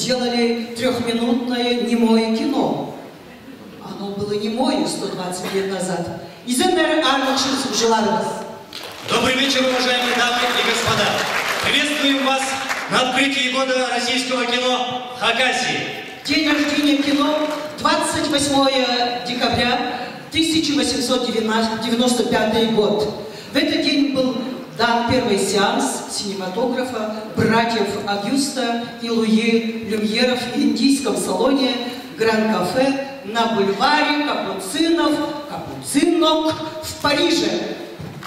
сделали трехминутное немое кино. Оно было немое 120 лет назад. Изенер Арнольдшин Желарвас. Добрый вечер, уважаемые дамы и господа. Приветствуем вас на открытии года российского кино в Хакасии. День рождения кино 28 декабря 1895 год. В этот день был дан первый сеанс синематографа братьев Агюста и Луи Люмьеров в индийском салоне Гран-кафе на бульваре Капуцинок в Париже.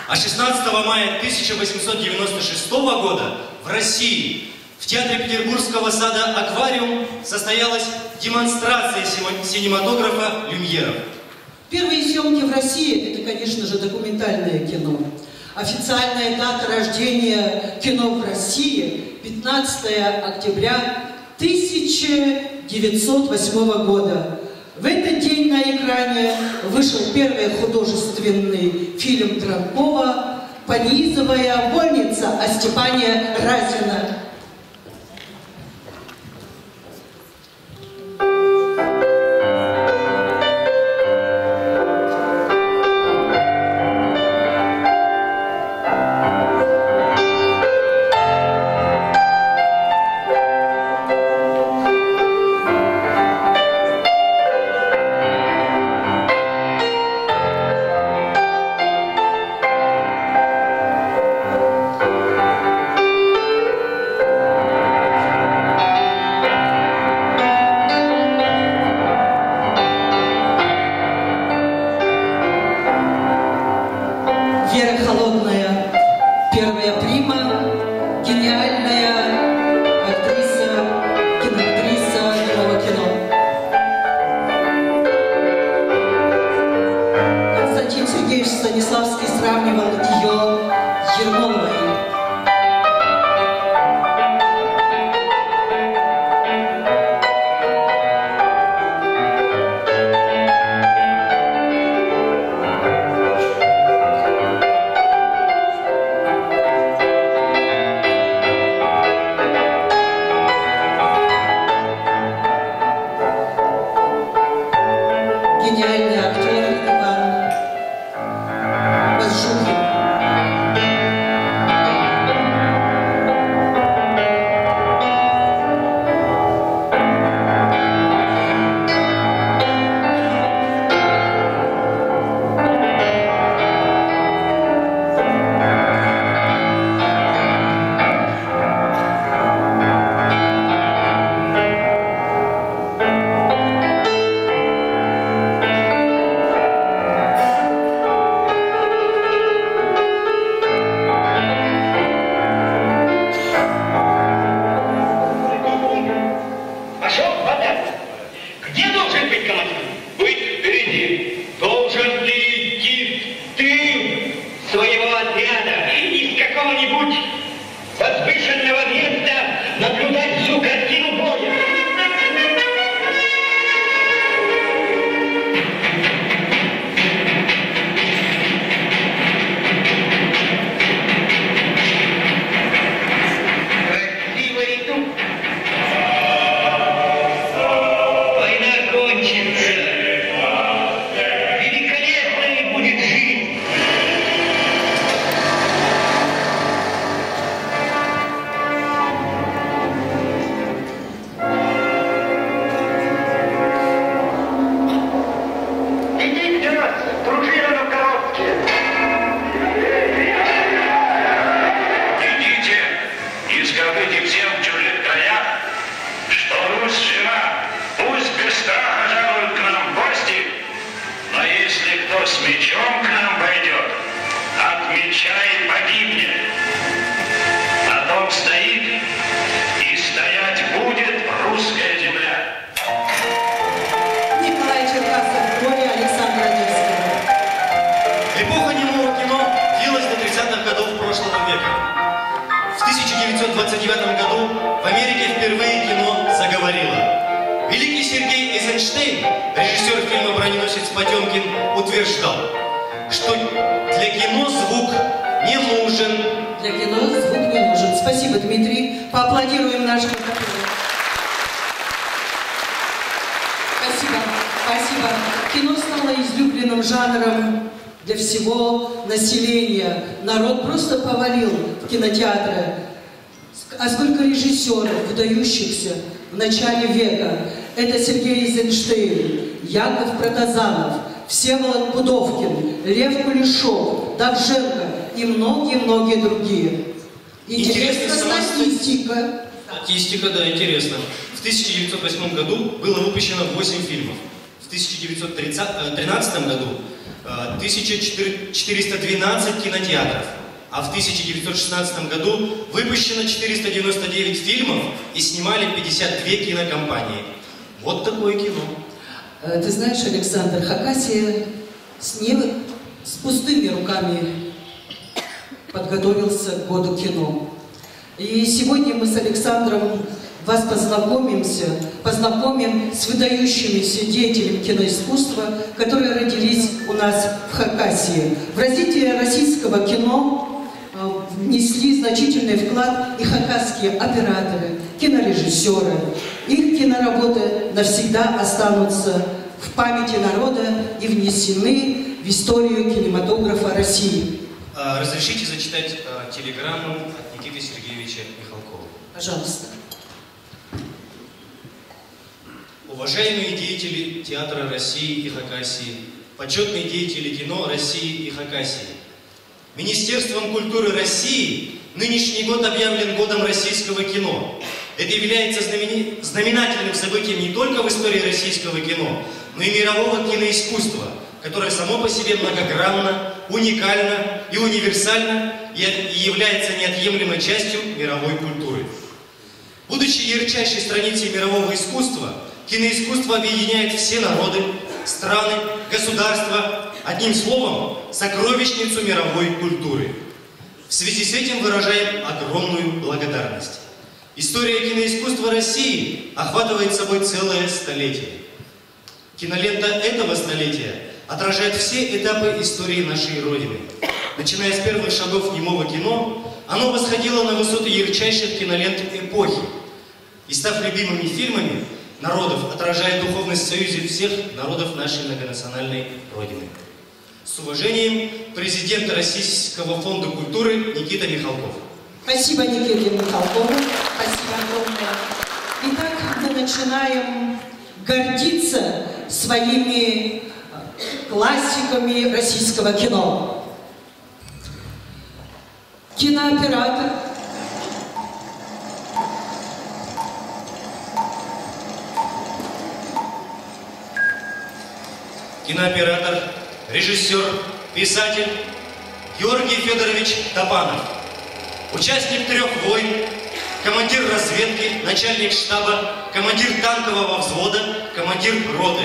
А 16 мая 1896 года в России в театре Петербургского сада «Аквариум» состоялась демонстрация синематографа Люмьеров. Первые съемки в России – это, конечно же, документальное кино. Официальная дата рождения кино в России – 15 октября 1908 года. В этот день на экране вышел первый художественный фильм Дронкова «Понизовая вольница» о Степане Разине. Станиславский сравнивал ее с Ермоловой. Гениальный актер Иван Бажухин. какого-нибудь возвышенного места наблюдать всю картину боя. Красиво идут. Война кончится. Великолепной будет жизнь. Идите, дружина на коробке. Идите и скажите всем в чужих краях, что Русь жива, пусть без страха жалуют к нам в гости, но если кто с мечом к нам пойдет, от меча и погибнет. На том стоит и стоять будет русская земля. Николай Черкасов, горе Александра Невского. Эпоха немого кино длилась до 30-х годов прошлого века. В 1929 году в Америке впервые кино заговорило. Великий Сергей Эйзенштейн, режиссер фильма «Броненосец Потемкин», утверждал, что для кино звук не нужен. Для кино звук не нужен. Спасибо, Дмитрий. Поаплодируем нашим актерам. Спасибо. Спасибо. Кино стало излюбленным жанром для всего населения. Народ просто повалил в кинотеатры. А сколько режиссеров, выдающихся в начале века. Это Сергей Эйзенштейн, Яков Протазанов, Всеволод Пудовкин, Лев Кулешов, Довженко и многие-многие другие. Интересна статистика. Статистика, да, интересно. В 1908 году было выпущено 8 фильмов. В 1913 году 1412 кинотеатров. А в 1916 году выпущено 499 фильмов и снимали 52 кинокомпании. Вот такое кино. Ты знаешь, Александр, Хакасия с пустыми руками подготовился к году кино. И сегодня мы с Александром вас познакомим с выдающимися деятелями киноискусства, которые родились у нас в Хакасии. В развитие российского кино внесли значительный вклад и хакасские операторы, кинорежиссеры. Их киноработы навсегда останутся в памяти народа и внесены в историю кинематографа России. Разрешите зачитать телеграмму от Никиты Сергеевича Михалкова. Пожалуйста. Уважаемые деятели театра России и Хакасии, почетные деятели кино России и Хакасии, Министерством культуры России нынешний год объявлен годом российского кино. Это является знаменательным событием не только в истории российского кино, но и мирового киноискусства, которое само по себе многогранно, уникально и универсально и является неотъемлемой частью мировой культуры. Будучи ярчайшей страницей мирового искусства, киноискусство объединяет все народы, страны, государства, одним словом, сокровищницу мировой культуры. В связи с этим выражаем огромную благодарность. История киноискусства России охватывает собой целое столетие. Кинолента этого столетия отражает все этапы истории нашей Родины. Начиная с первых шагов немого кино, оно восходило на высоты ярчайших кинолент эпохи и, став любимыми фильмами народов, отражает духовность в союзе всех народов нашей многонациональной Родины. С уважением, президент Российского фонда культуры Никита Михалков. Спасибо, Никите Михалкову. Спасибо огромное. Итак, мы начинаем гордиться своими классиками российского кино. Кинооператор. Кинооператор, режиссер, писатель Георгий Федорович Табанов. Участник 3 войн, командир разведки, начальник штаба, командир танкового взвода, командир роты.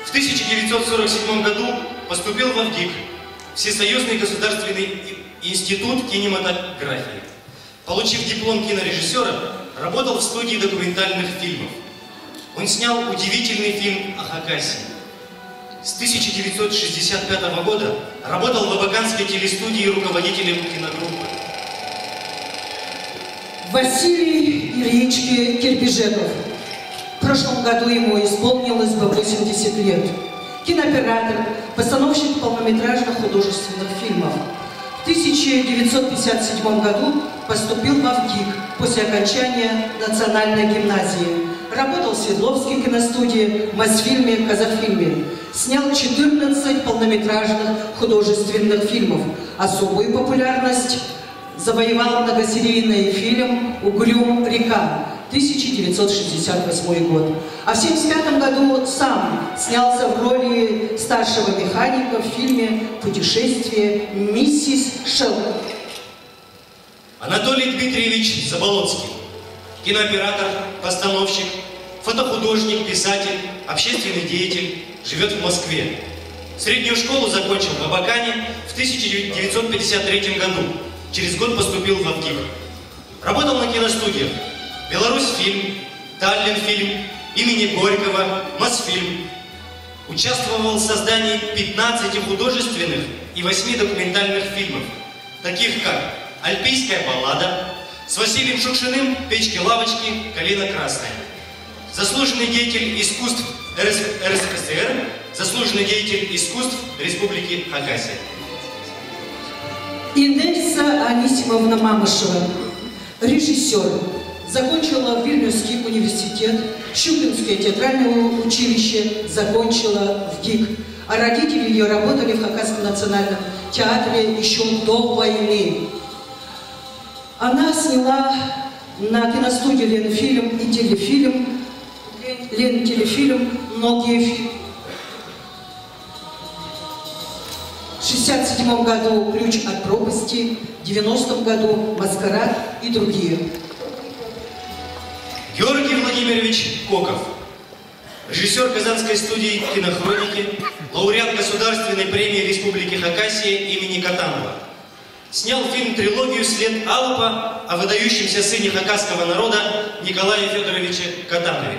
В 1947 году поступил в Авгик, Всесоюзный государственный Институт кинематографии. Получив диплом кинорежиссера, работал в студии документальных фильмов. Он снял удивительный фильм о Хакасии. С 1965 года работал в абаканской телестудии руководителем киногруппы. Василий Ильич Кирпижеков. В прошлом году ему исполнилось бы 80 лет. Кинооператор, постановщик полнометражных художественных фильмов. В 1957 году поступил в ВГИК после окончания национальной гимназии. Работал в Свердловской киностудии, Мосфильме, Казахфильме. Снял 14 полнометражных художественных фильмов. Особую популярность завоевал многосерийный фильм «Угрюм река», 1968 год. А в 1975 году сам снялся в роли старшего механика в фильме «Путешествие миссис Шелк». Анатолий Дмитриевич Заболоцкий. Кинооператор, постановщик, фотохудожник, писатель, общественный деятель, живет в Москве. Среднюю школу закончил в Абакане в 1953 году. Через год поступил в ВГИК. Работал на киностудиях «Беларусь-фильм», «Таллин-фильм», имени Горького, «Мосфильм». Участвовал в создании 15 художественных и 8 документальных фильмов, таких как «Альпийская баллада», с Василием Шукшиным «Печки-лавочки», «Калина красная». Заслуженный деятель искусств РСФСР, заслуженный деятель искусств Республики Хакасия. Инесса Анисимовна Мамышева, режиссер, закончила Вильнюсский университет, Щукинское театральное училище, закончила ВГИК. А родители ее работали в Хакасском национальном театре еще до войны. Она сняла на киностудии Ленфильм и телефильм, многие фильмы. В 1967 году «Ключ от пропасти», в 1990 году «Маскарад» и другие. Георгий Владимирович Коков. Режиссер Казанской студии кинохроники, лауреат Государственной премии Республики Хакасия имени Катанова. Снял фильм-трилогию «След Алапа» о выдающемся сыне хакасского народа Николае Федоровиче Катанове.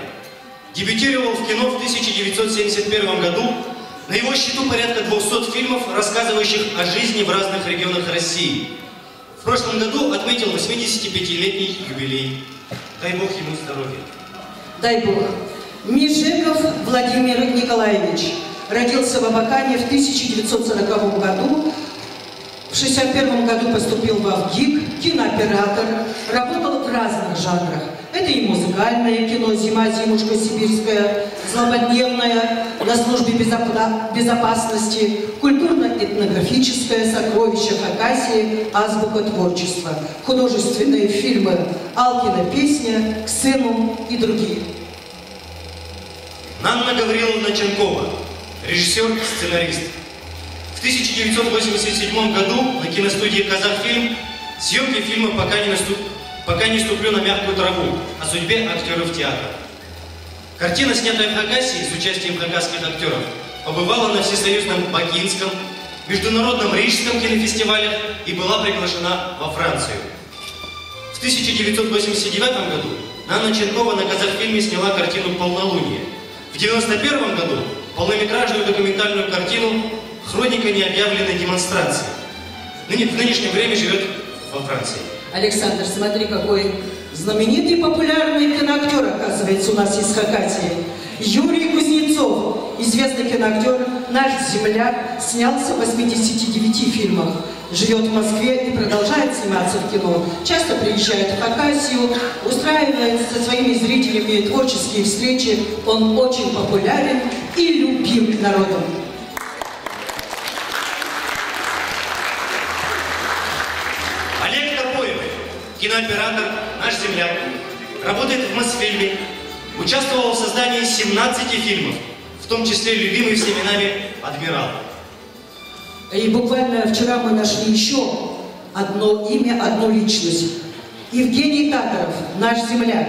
Дебютировал в кино в 1971 году. На его счету порядка 200 фильмов, рассказывающих о жизни в разных регионах России. В прошлом году отметил 85-летний юбилей. Дай Бог ему здоровья. Дай Бог. Межеков Владимир Николаевич. Родился в Абакане в 1940 году. В 1961 году поступил в ВГИК, кинооператор, работал в разных жанрах. Это и музыкальное кино «Зима, зимушка сибирская», злободневное, на службе безопасности, культурно-этнографическое «Сокровище Хакасии», азбука творчества, художественные фильмы «Алкина песня», «К сыну» и другие. Нанна Гавриловна Ченкова, режиссер, сценарист. В 1987 году на киностудии «Казахфильм» съемки фильма «Пока не ступлю на мягкую траву» о судьбе актеров театра. Картина, снятая в Хакасии с участием хакасских актеров, побывала на всесоюзном Бакинском, международном Рижском кинофестивале и была приглашена во Францию. В 1989 году Нанна Ченкова на Казахфильме сняла картину «Полнолуние». В 1991 году полнометражную документальную картину «Хроника необъявленной демонстрации». В нынешнее время живет во Франции. Александр, смотри, какой знаменитый и популярный киноактер, оказывается, у нас из Хакасии. Юрий Кузнецов, известный киноактер, наш земляк, снялся в 89 фильмах. Живет в Москве и продолжает сниматься в кино. Часто приезжает в Хакасию, устраивает со своими зрителями творческие встречи. Он очень популярен и любим народом. Кинооператор, наш земляк, работает в Мосфильме, участвовал в создании 17 фильмов, в том числе любимый всеми нами «Адмирал». И буквально вчера мы нашли еще одно имя, одну личность. Евгений Татаров, наш земляк.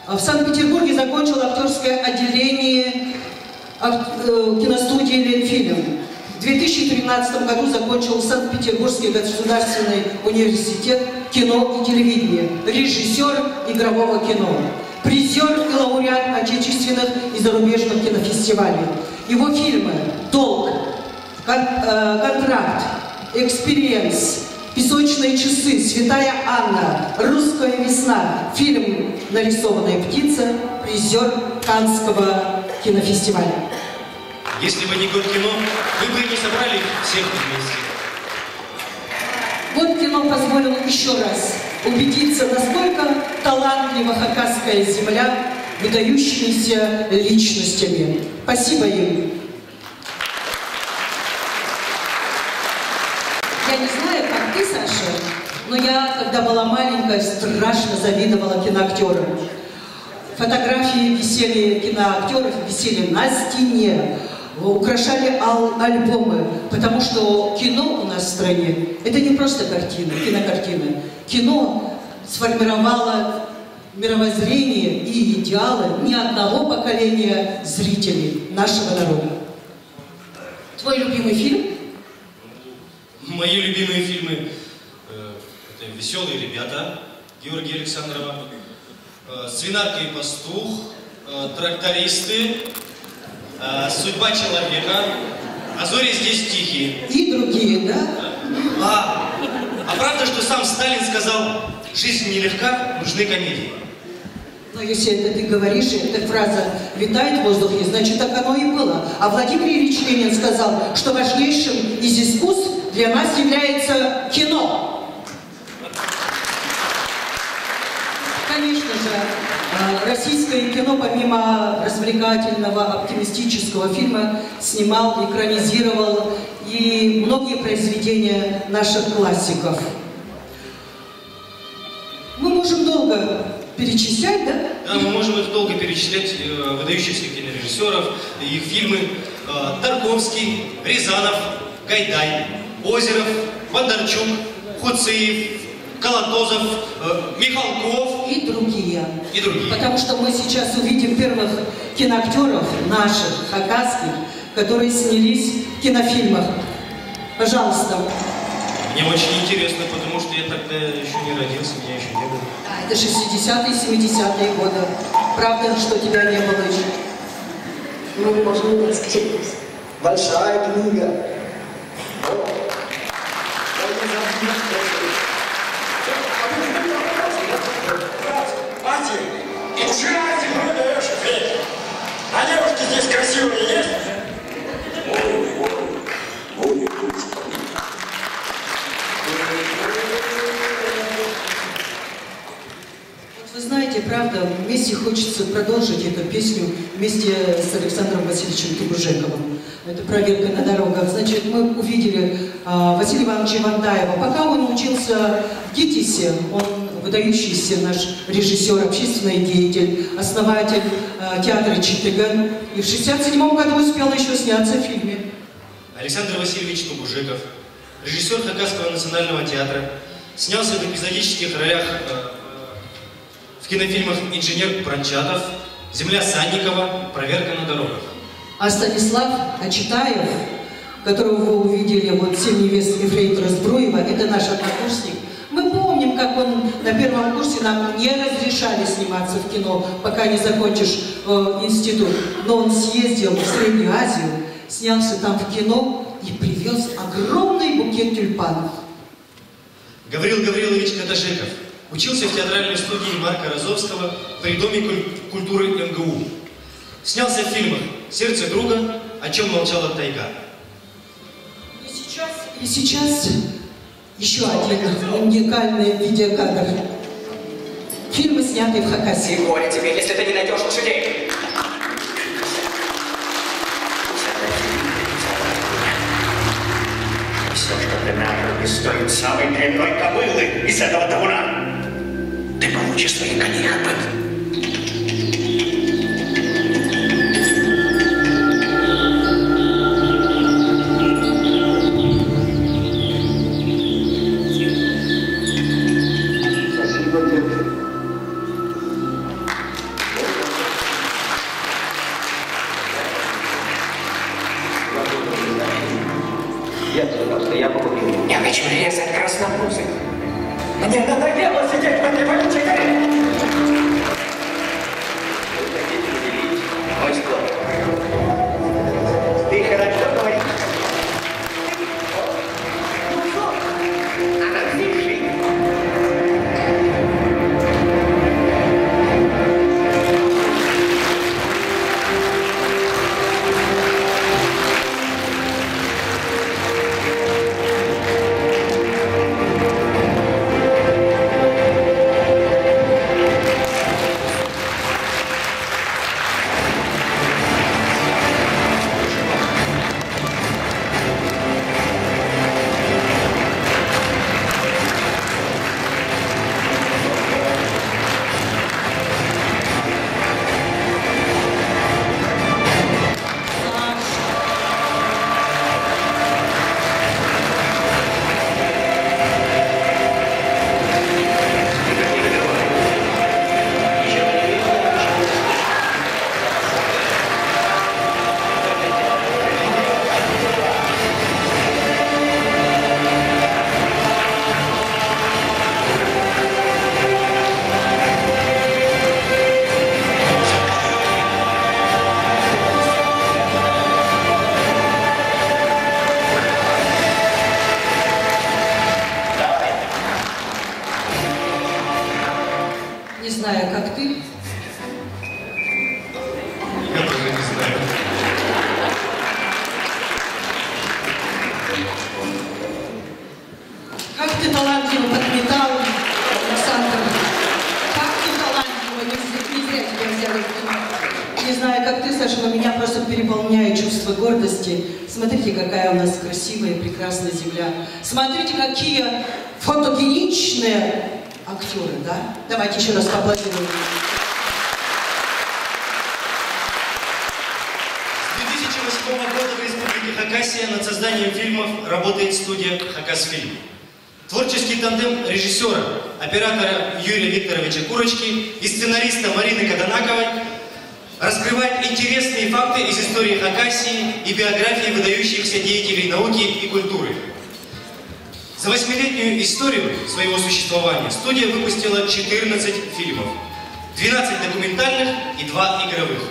В Санкт-Петербурге закончил актерское отделение киностудии «Ленфильм». В 2013 году закончил Санкт-Петербургский государственный университет кино и телевидения, режиссер игрового кино, призер и лауреат отечественных и зарубежных кинофестивалей. Его фильмы «Долг», «Контракт», «Экспириенс», «Песочные часы», «Святая Анна», «Русская весна», фильм «Нарисованная птица», призер Каннского кинофестиваля. Если бы не год кино, вы бы не собрали всех вместе. Год кино позволил еще раз убедиться, насколько талантлива хакасская земля выдающимися личностями. Спасибо им. Я не знаю, как ты, Саша, но я, когда была маленькая, страшно завидовала киноактерам. Фотографии висели киноактеров, висели на стене, украшали альбомы, потому что кино у нас в стране – это не просто картина, кинокартина. Кино сформировало мировоззрение и идеалы ни одного поколения зрителей нашего народа. Твой любимый фильм? Мои любимые фильмы – это «Веселые ребята» Георгия Александрова, «Свинарка и пастух», «Трактористы», «Судьба человека», «А зори здесь тихие». И другие, да? А правда, что сам Сталин сказал, жизнь нелегка, нужны комедии? Но если это ты говоришь, эта фраза витает в воздухе, значит, так оно и было. А Владимир Ильич Ленин сказал, что важнейшим из искусств для нас является кино. Конечно же, российское кино, помимо развлекательного, оптимистического фильма, снимал, экранизировал и многие произведения наших классиков. Мы можем долго перечислять, да? Да, мы можем их долго перечислять, выдающихся кинорежиссеров, их фильмы. Тарковский, Рязанов, Гайдай, Озеров, Бондарчук, Хуциев, Колотозов, Михалков. И другие. И другие. Потому что мы сейчас увидим первых киноактеров наших, хакасских, которые снялись в кинофильмах. Пожалуйста. Мне очень интересно, потому что я тогда еще не родился, меня еще не было. Да, это 60-е, 70-е годы. Правда, что тебя не было еще? Ну, можно не сказать. Большая книга. Ужирайте, продаешь эффект. А девушки здесь красивые есть? Вы знаете, правда, вместе хочется продолжить эту песню вместе с Александром Васильевичем Тугужековым. Это «Проверка на дорогах». Значит, мы увидели Василия Ивановича Вандаева. Пока он учился в ГИТИСе, он выдающийся наш режиссер, общественный деятель, основатель театра Читыган. И в 1967 году успел еще сняться в фильме. Александр Васильевич Тугужеков, режиссер Хакасского национального театра, снялся в эпизодических ролях в кинофильмах «Инженер Пранчатов», «Земля Санникова», «Проверка на дорогах». А Станислав Очитаев, которого вы увидели, вот «Семь невест ефрейтора Збруева», это наш однокурсник. Мы помним, как он на первом курсе нам не разрешали сниматься в кино, пока не закончишь институт. Но он съездил в Среднюю Азию, снялся там в кино и привез огромный букет тюльпанов. Гаврил Гаврилович Каташеков учился в театральной студии Марка Розовского при Доме культуры МГУ. Снялся в фильмах «Сердце друга», «О чем молчала тайга». И сейчас еще один уникальный видеокадр. Фильмы, снятые в Хакасии. И горе тебе, если ты не найдешь лошадей. Все, что ты нажил, не стоит самой длинной кобылы из этого табуна. Ты получишь свои коней, Хапет. Я хочу резать краснопузых. Мне надоело сидеть в этой вонючей горе. Мой склад. Ты хорошо говоришь. Она дышит. Не знаю, как ты. Я тоже не знаю. Как ты талантливо подметал, Александр. Как ты талантливо, не зря тебя взяли в кино. Не знаю, как ты, Саша, но меня просто переполняет чувство гордости. Смотрите, какая у нас красивая и прекрасная земля. Смотрите, какие фотогеничные актеры, да? Давайте еще раз поаплодируем. С 2008 года в Республике Хакасия над созданием фильмов работает студия «Хакасфильм». Творческий тандем режиссера, оператора Юрия Викторовича Курочки и сценариста Марины Каданаковой раскрывает интересные факты из истории Хакасии и биографии выдающихся деятелей науки и культуры. За 8-летнюю историю своего существования студия выпустила 14 фильмов, 12 документальных и 2 игровых.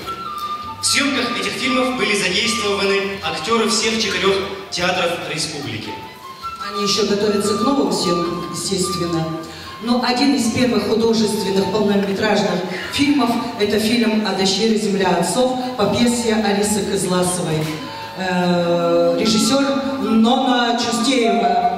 В съемках этих фильмов были задействованы актеры всех 4 театров республики. Они еще готовятся к новым съемкам, естественно. Но один из первых художественных полнометражных фильмов – это фильм «О дощере земля отцов» по пьесе Алисы Кызласовой. Режиссер Нона Чустеева.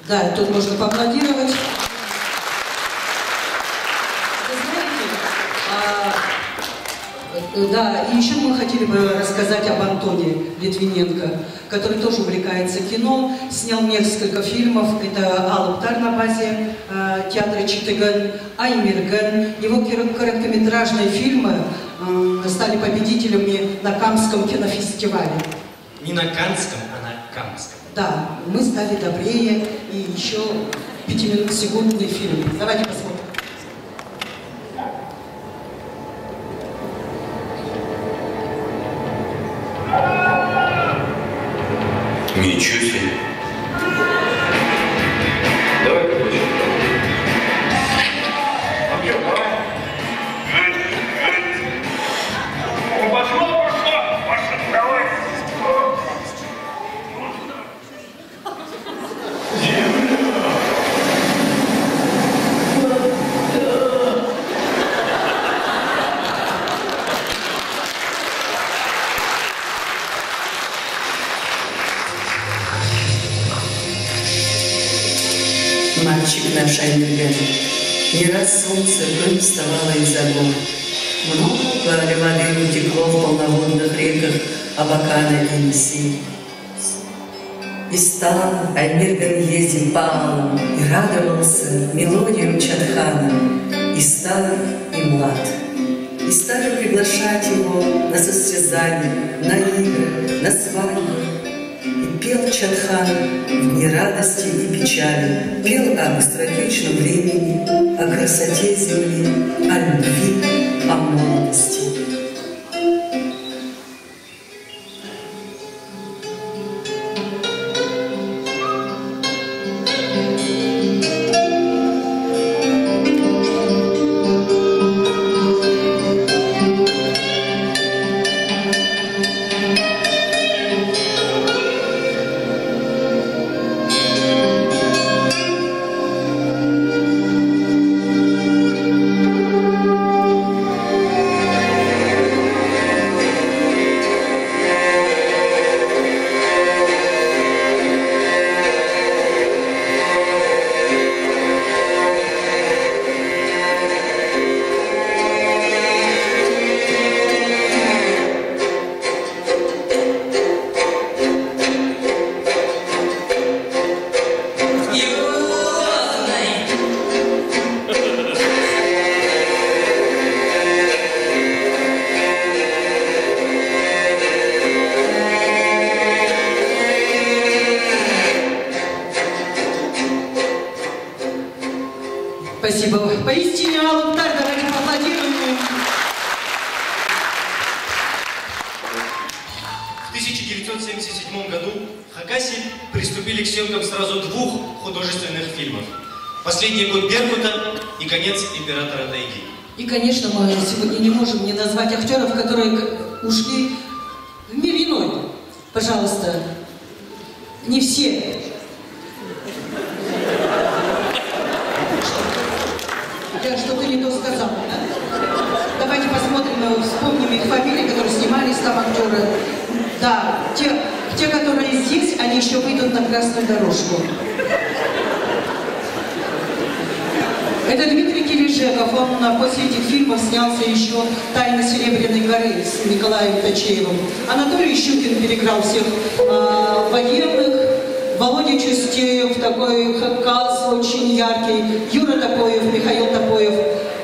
Да, тут можно поаплодировать. Да, и еще мы хотели бы рассказать об Антоне Литвиненко, который тоже увлекается кино, снял несколько фильмов. Это «Алыптар» на базе театра Читыган, «Аймирган». Его короткометражные фильмы стали победителями на Каннском кинофестивале. Не на Каннском, а на Каннском. Да, мы стали добрее, и еще 5-секундный фильм. Давайте посмотрим. Ничего себе. Давай побольше. Объем, давай. Пошло, давай. мальчик наш Аймерген. Не раз солнце вновь вставало из-за гор. Много ли воды утекло в полноводных реках Абакана и Енисей. И стал Аймерген ездить по Аллам и радовался мелодиям Чадхана, и стар, и млад. И стали приглашать его на состязания, на игры, на свадьбы. И пел Чадхан в дни радости и печали, пел о быстротечном времени, о красоте земли, о любви, о молодости. Спасибо. Поистине Алуктар, давайте поаплодируем. В 1977 году Хакасси приступили к съемкам сразу 2 художественных фильмов. «Последний год Беркута» и «Конец императора тайги». И, конечно, мы сегодня не можем не назвать актеров, которые ушли в мир иной. Пожалуйста, не все. Я что-то не то сказала, да? Давайте посмотрим, вспомним их фамилии, которые снимались там актеры. Да, те, которые здесь, они еще выйдут на красную дорожку. Это Дмитрий Килижеков, он после этих фильмов снялся еще «Тайна Серебряной горы» с Николаем Точеевым. Анатолий Щукин переиграл всех военных. Володя Чустеев, такой Хакас, очень яркий. Юра Топоев, Михаил Топоев.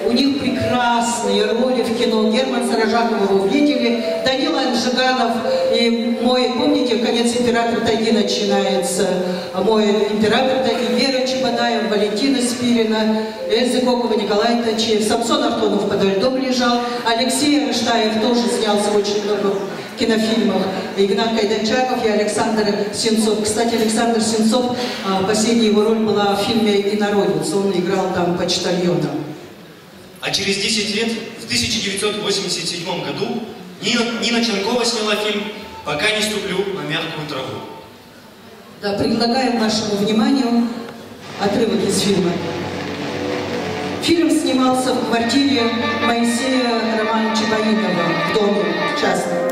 У них прекрасные роли в кино. Герман Сарожаков, вы видели. Данила Анжиганов и мой, помните, «Конец императора тайги» начинается. Мой император тайги, Вера Чебанаева, Валентина Спирина, Эльза Кокова, Николай Точеев. Самсон Артонов подо льдом лежал. Алексей Араштаев тоже снялся в очень много кинофильмах. Игнат Кайданчаков и Александр Сенцов. Кстати, Александр Сенцов, последняя его роль была в фильме «Инородец». Он играл там почтальона. А через 10 лет, в 1987 году, Нина Ченкова сняла фильм «Пока не ступлю на мягкую траву». Да, предлагаем вашему вниманию отрывок из фильма. Фильм снимался в квартире Моисея Романовича Баинова в доме частном.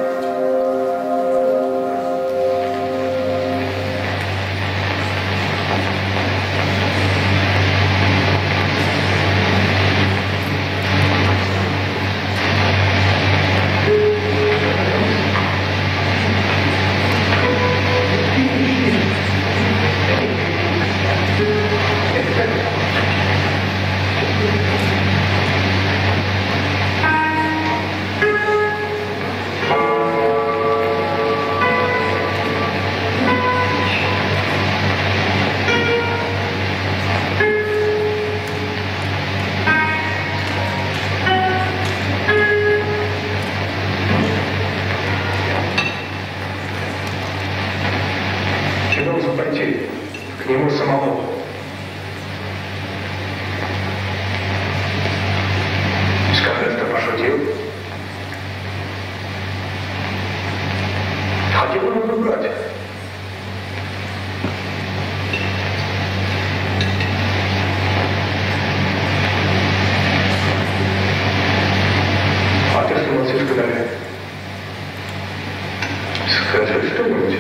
К нему самому. Сказать, что пошутил. Хотел его выбрать. А ты что молчишь, Гадалия? Скажи что-нибудь.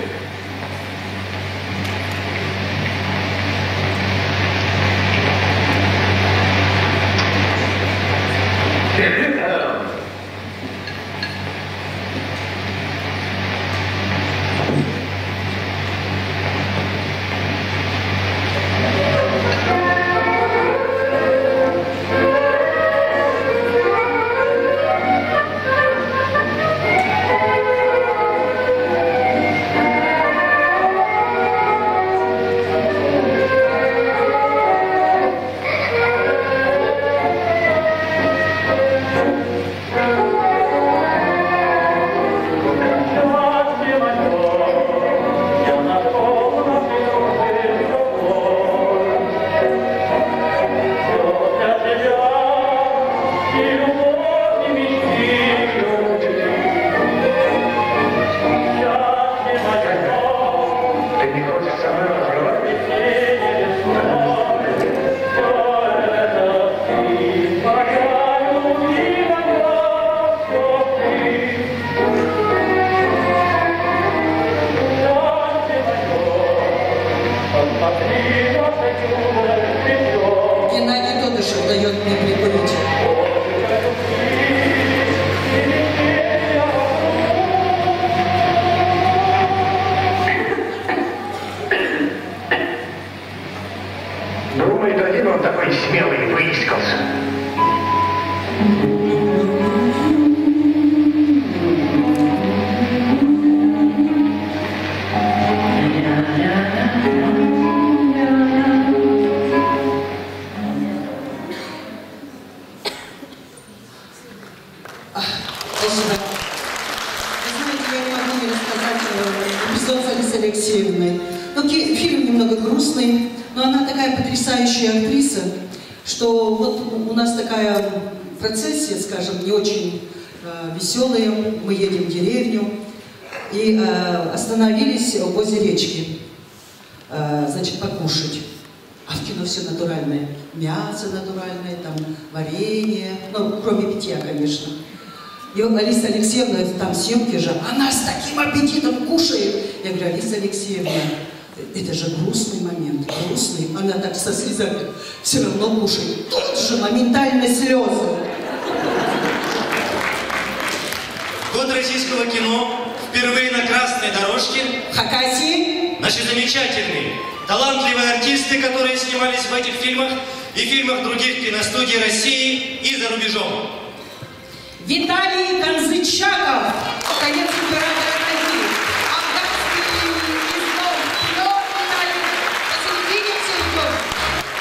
Геннадий Тодышев дает мне прикурить. Думает, один он такой смелый выискался. Спасибо. Вы знаете, я не могу не рассказать эпизод с Алисой Алексеевной. Ну, фильм немного грустный, но она такая потрясающая актриса, что вот у нас такая процессия, скажем, не очень веселая. Мы едем в деревню и остановились возле речки, значит, покушать. А в кино все натуральное. Мясо натуральное, там варенье, ну, кроме питья, конечно. И Алиса Алексеевна, там съемки же, она с таким аппетитом кушает. Я говорю: Алиса Алексеевна, это же грустный момент, грустный. Она так со слезами все равно кушает. Тут же моментально слезы. Год российского кино, впервые на красной дорожке. Хакасии. Наши замечательные, талантливые артисты, которые снимались в этих фильмах и фильмах других киностудий России и за рубежом. Виталий Конзычаков, конец императора России. Афганский износ. Виталий, посередине идем.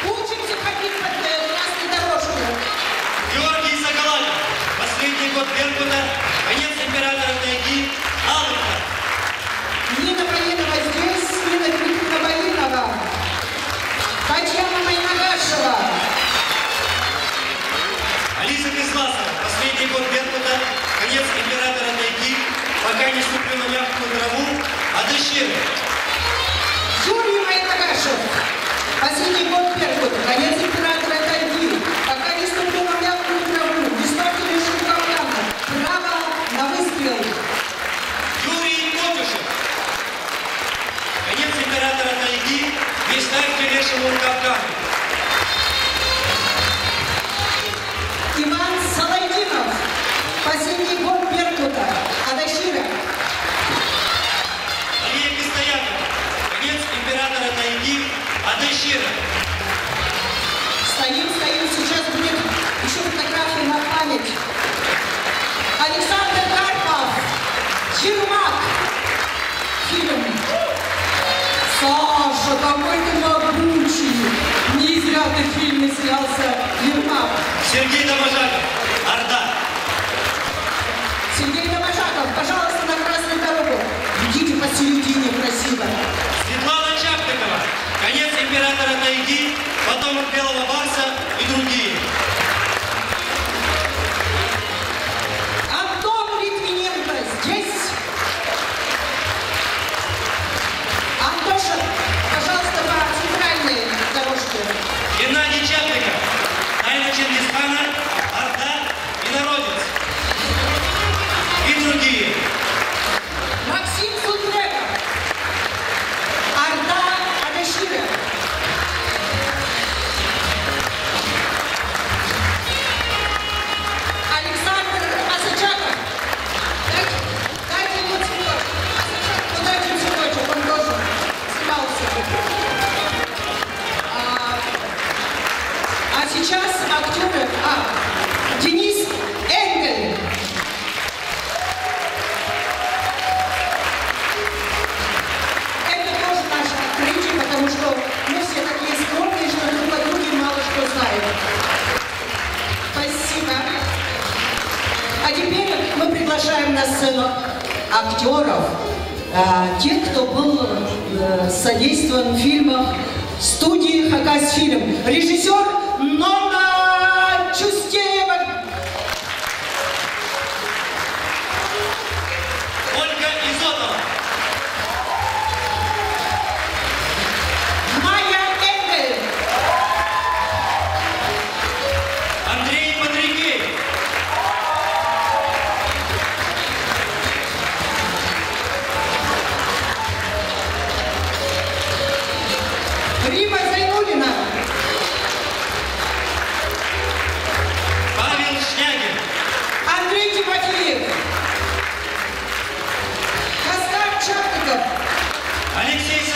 Учимся ходить по красной дорожке. Георгий Соколаков, последний год Беркута, конец императора Тайги, Алыха. Нина Поинова здесь, Нина Дмитриевна Поинова. Татьяна Майнагашева. Алиса Кисласова, последний год Беркута, конец императора Тайги, пока не ступлю на мягкую траву, Адышевы. Юрий Майнагашев, последний год Беркута, конец императора Тайги, пока не ступлю на мягкую траву, не ставьте лишь Кавказа, право на выстрел. Юрий Котушев, конец императора Тайги, не ставьте лешему Кавказу. Иван Соловьинов, последний год Беркута, Адашира. Мария Кистоякова, конец императора Тайги, Адашира. Стоим, сейчас будет еще фотография на память. Александр Карпов, Ермак, фильм. Саша, какой ты могучий! Не зря ты в фильме снялся, Ермак. Сергей Доможаков, Орда. Сергей Доможаков, пожалуйста, на красную дорогу. Идите посередине красиво. Светлана Чаптыкова, конец императора Тайги, потомок Белого Барса и другие. Антон Литвиненко здесь. Антоша, пожалуйста, по центральной дорожке. Геннадий Чапликов, Тайна Чингисхана, Орда и Народец. И другие. Максим Сутреков. Орда Адашира. Александр Асачаков. Дайте ему цветочек. Ну, дайте ему цветочек, он тоже снимался. А сейчас актеры. Денис Энгель. Это тоже наше открытие, потому что мы все такие скромные, что друг о друге мало что знаем. Спасибо. А теперь мы приглашаем на сцену актеров, тех, кто был задействован в фильмах студии «Хакасфильм». Режиссер Нонна Чустеева. Ольга Изотова. Майя Энгель. Андрей Подригей. Рима Алексей